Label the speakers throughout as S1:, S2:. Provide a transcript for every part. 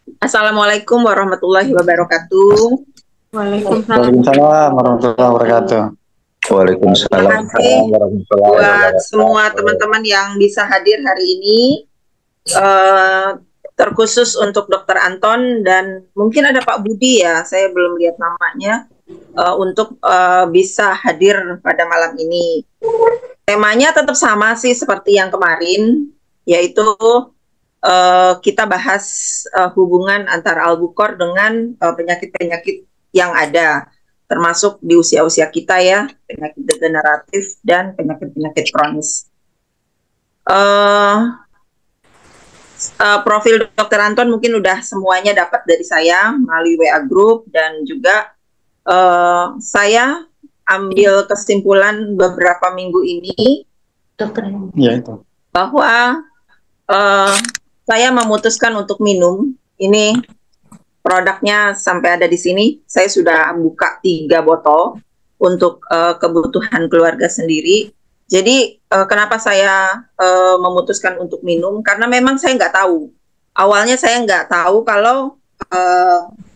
S1: Assalamualaikum warahmatullahi wabarakatuh.
S2: Waalaikumsalam.
S3: Waalaikumsalam warahmatullahi wabarakatuh.
S1: Terima
S4: Waalaikumsalam
S1: kasih
S4: warahmatullahi
S1: buat semua
S4: wabarakatuh.
S1: teman-teman yang bisa hadir hari ini, terkhusus untuk Dr. Anton dan mungkin ada Pak Budi ya, saya belum lihat namanya, untuk bisa hadir pada malam ini. Temanya tetap sama sih seperti yang kemarin, yaitu kita bahas hubungan antara Al-Bukhor dengan penyakit-penyakit yang ada, termasuk di usia-usia kita ya, penyakit degeneratif dan penyakit-penyakit kronis. Profil Dr. Anton mungkin udah semuanya dapat dari saya melalui WA Group, dan juga saya ambil kesimpulan beberapa minggu ini
S3: Ya itu.
S1: bahwa saya memutuskan untuk minum. Ini produknya sampai ada di sini. Saya sudah buka 3 botol untuk kebutuhan keluarga sendiri. Jadi kenapa saya memutuskan untuk minum? Karena memang saya nggak tahu. Awalnya saya nggak tahu kalau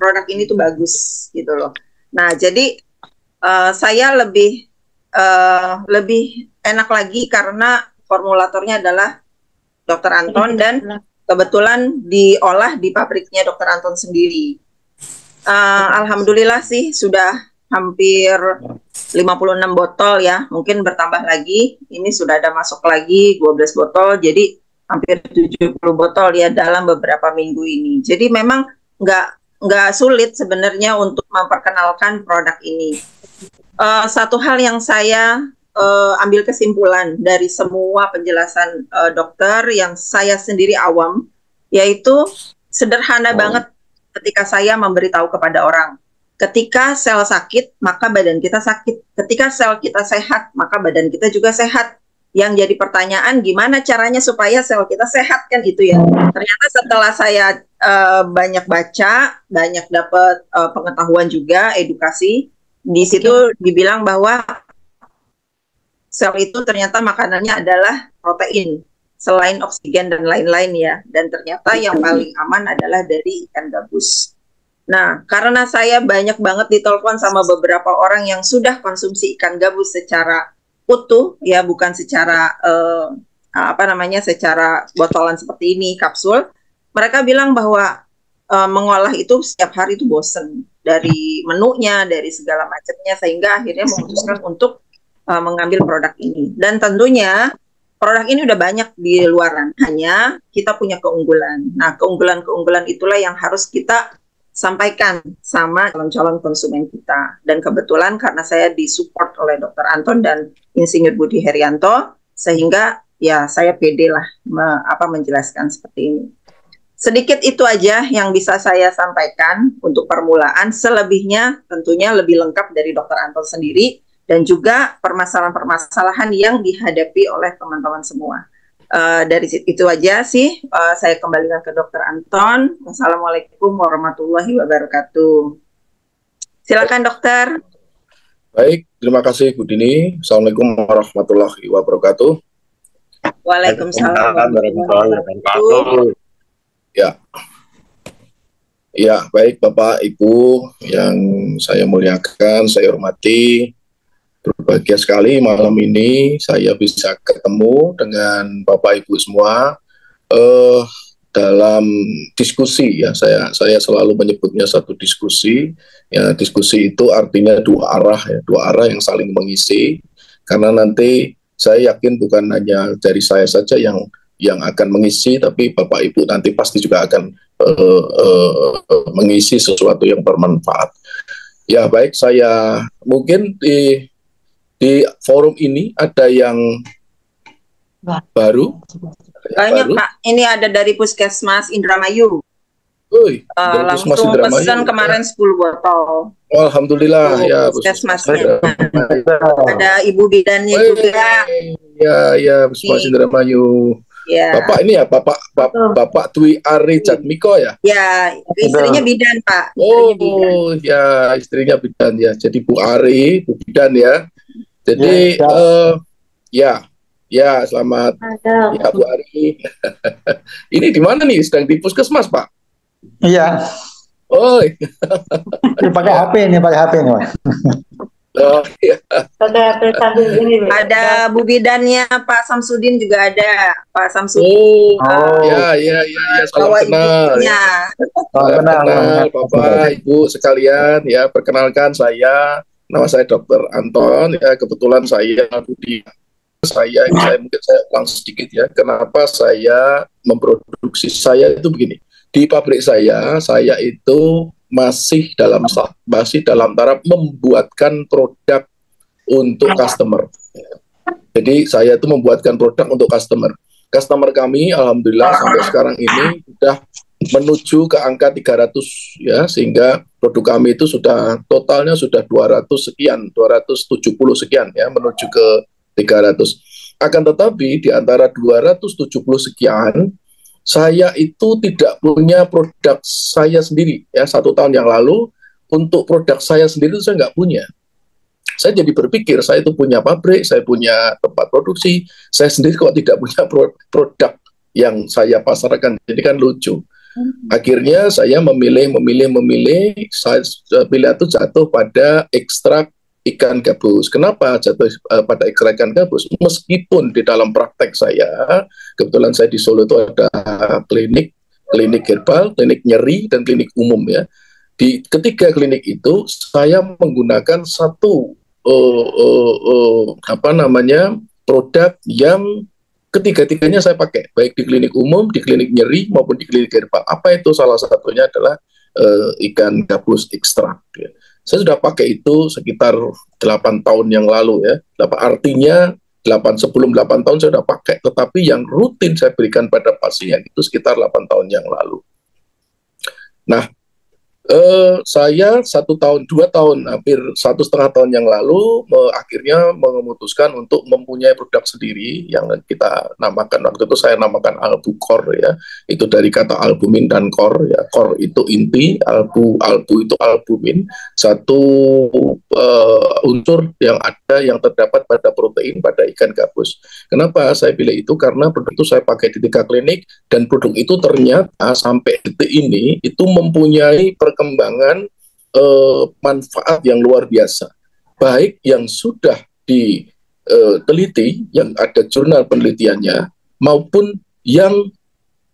S1: produk ini tuh bagus gitu loh. Nah, jadi saya lebih enak lagi karena formulatornya adalah Dr. Anton dan kebetulan diolah di pabriknya Dr. Anton sendiri. Alhamdulillah sih sudah hampir 56 botol ya, mungkin bertambah lagi. Ini sudah ada masuk lagi 12 botol, jadi hampir 70 botol ya dalam beberapa minggu ini. Jadi memang nggak sulit sebenarnya untuk memperkenalkan produk ini. Satu hal yang saya ambil kesimpulan dari semua penjelasan dokter yang saya sendiri awam, yaitu sederhana banget ketika saya memberitahu kepada orang. Ketika sel sakit, maka badan kita sakit. Ketika sel kita sehat, maka badan kita juga sehat. Yang jadi pertanyaan, gimana caranya supaya sel kita sehat, kan itu ya. Ternyata setelah saya banyak baca, banyak dapat pengetahuan juga, edukasi, di situ dibilang bahwa sel itu ternyata makanannya adalah protein, selain oksigen dan lain-lain ya. Dan ternyata yang paling aman adalah dari ikan gabus. Nah, karena saya banyak banget ditelepon sama beberapa orang yang sudah konsumsi ikan gabus secara utuh, ya bukan secara secara botolan seperti ini, kapsul. Mereka bilang bahwa mengolah itu setiap hari itu bosen dari menunya, dari segala macamnya, sehingga akhirnya memutuskan untuk mengambil produk ini. Dan tentunya produk ini udah banyak di luaran, hanya kita punya keunggulan. Nah, keunggulan-keunggulan itulah yang harus kita sampaikan sama calon-calon konsumen kita. Dan kebetulan karena saya disupport oleh Dr. Anton dan Insinyur Budi Herianto, sehingga ya saya pede lah menjelaskan seperti ini. Sedikit itu aja yang bisa saya sampaikan untuk permulaan. Selebihnya tentunya lebih lengkap dari Dr. Anton sendiri, dan juga permasalahan-permasalahan yang dihadapi oleh teman-teman semua. Dari itu aja sih, saya kembalikan ke Dr. Anton. Wassalamualaikum warahmatullahi wabarakatuh. Silakan dokter.
S4: Baik, terima kasih Bu Dini. Assalamualaikum warahmatullahi wabarakatuh.
S1: Waalaikumsalam warahmatullahi wabarakatuh.
S4: Ya, baik Bapak Ibu yang saya muliakan, saya hormati. Berbahagia sekali malam ini saya bisa ketemu dengan Bapak Ibu semua dalam diskusi ya. Saya selalu menyebutnya satu diskusi. Ya, diskusi itu artinya dua arah yang saling mengisi. Karena nanti saya yakin bukan hanya dari saya saja yang akan mengisi, tapi Bapak Ibu nanti pasti juga akan mengisi sesuatu yang bermanfaat. Ya, baik, saya mungkin di forum ini ada yang baru?
S1: Banyak Pak, ini ada dari Puskesmas Indramayu. Langsung pesan kemarin 10 botol.
S4: Alhamdulillah ya
S1: Puskesmasnya. Ada Ibu bidannya juga.
S4: Ya, Puskesmas Indramayu. Ya. Bapak ini ya, Bapak Dwi Ari Jatmiko ya? Ya,
S1: istrinya bidan Pak.
S4: Ya, istrinya bidan ya. Jadi Bu Ari, Bu bidan ya. Jadi ya selamat ya Bu Ari. Ini di mana nih? Sedang di Puskesmas Pak?
S3: Iya,
S4: Oh,
S3: ini pakai HP nih, Mas.
S4: oh iya.
S1: Ada Bu Bidannya Pak Samsudin juga ada. Pak Samsudin.
S4: Oh, ya, salam
S1: Bawa
S4: kenal.
S1: ibunya.
S4: Salam kenal, Bapak, Ibu sekalian. Ya, perkenalkan nama saya Dr. Anton. Ya, kebetulan saya Budi. Mungkin saya ulang sedikit ya. Kenapa saya memproduksi saya itu begini. Di pabrik saya itu masih dalam taraf membuatkan produk untuk customer. Jadi saya itu membuatkan produk untuk customer. Customer kami alhamdulillah sampai sekarang ini sudah menuju ke angka 300 ya, sehingga produk kami itu sudah totalnya sudah 200 sekian, 270 sekian ya, menuju ke 300. Akan tetapi di antara 270 sekian, saya itu tidak punya produk saya sendiri ya. 1 tahun yang lalu untuk produk saya sendiri itu saya nggak punya. Saya jadi berpikir, saya itu punya pabrik, saya punya tempat produksi, saya sendiri kok tidak punya produk yang saya pasarkan, jadi kan lucu. Akhirnya saya memilih, saya pilihan itu jatuh pada ekstrak ikan gabus. Kenapa jatuh pada ekstrak ikan gabus? Meskipun di dalam praktek saya, kebetulan saya di Solo itu ada klinik herbal, klinik nyeri, dan klinik umum ya. Di ketiga klinik itu saya menggunakan satu produk yang ketiga-tiganya saya pakai, baik di klinik umum, di klinik nyeri maupun di klinik herbal. Apa itu? Salah satunya adalah ikan gabus ekstrak ya. Saya sudah pakai itu sekitar 8 tahun yang lalu ya. Artinya sebelum 8 tahun saya sudah pakai, tetapi yang rutin saya berikan pada pasien itu sekitar 8 tahun yang lalu. Nah, saya 1 tahun, 2 tahun, hampir 1,5 tahun yang lalu akhirnya memutuskan untuk mempunyai produk sendiri yang kita namakan, waktu itu saya namakan Albucor ya, itu dari kata albumin dan cor ya. Cor itu inti, albu itu albumin, satu unsur yang terdapat pada protein pada ikan gabus. Kenapa saya pilih itu? Karena produk itu saya pakai di 3 klinik, dan produk itu ternyata sampai detik ini itu mempunyai perkembangan manfaat yang luar biasa, baik yang sudah diteliti, yang ada jurnal penelitiannya, maupun yang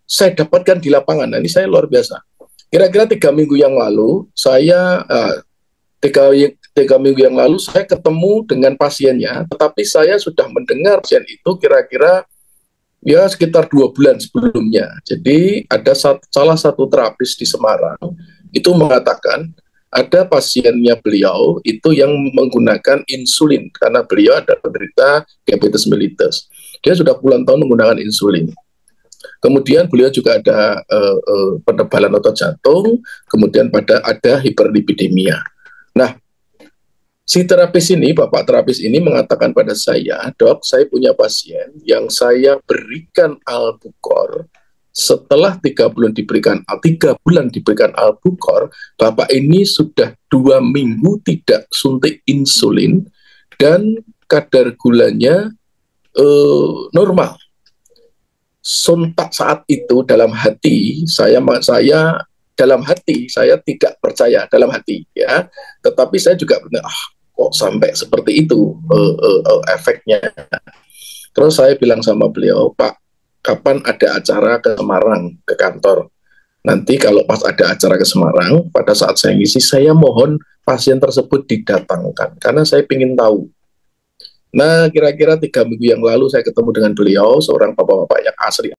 S4: saya dapatkan di lapangan. Nah, ini saya luar biasa. Kira-kira 3 minggu yang lalu saya 3 minggu yang lalu saya ketemu dengan pasiennya, tetapi saya sudah mendengar pasien itu kira-kira ya sekitar 2 bulan sebelumnya. Jadi ada salah satu terapis di Semarang itu mengatakan ada pasiennya beliau itu yang menggunakan insulin karena beliau ada penderita diabetes mellitus. Dia sudah puluhan tahun menggunakan insulin. Kemudian beliau juga ada penebalan otot jantung, kemudian ada hiperlipidemia. Nah, si terapis ini, bapak terapis ini mengatakan pada saya, "Dok, saya punya pasien yang saya berikan Albucor. Setelah 3 bulan diberikan Albucor, bapak ini sudah 2 minggu tidak suntik insulin dan kadar gulanya normal." Sontak saat itu dalam hati saya tidak percaya dalam hati ya, tetapi saya juga kok sampai seperti itu efeknya. Terus saya bilang sama beliau, "Pak, kapan ada acara ke Semarang, ke kantor? Nanti kalau pas ada acara ke Semarang, pada saat saya ngisi, saya mohon pasien tersebut didatangkan, karena saya ingin tahu." Nah, kira-kira 3 minggu yang lalu saya ketemu dengan beliau, seorang bapak-bapak yang asli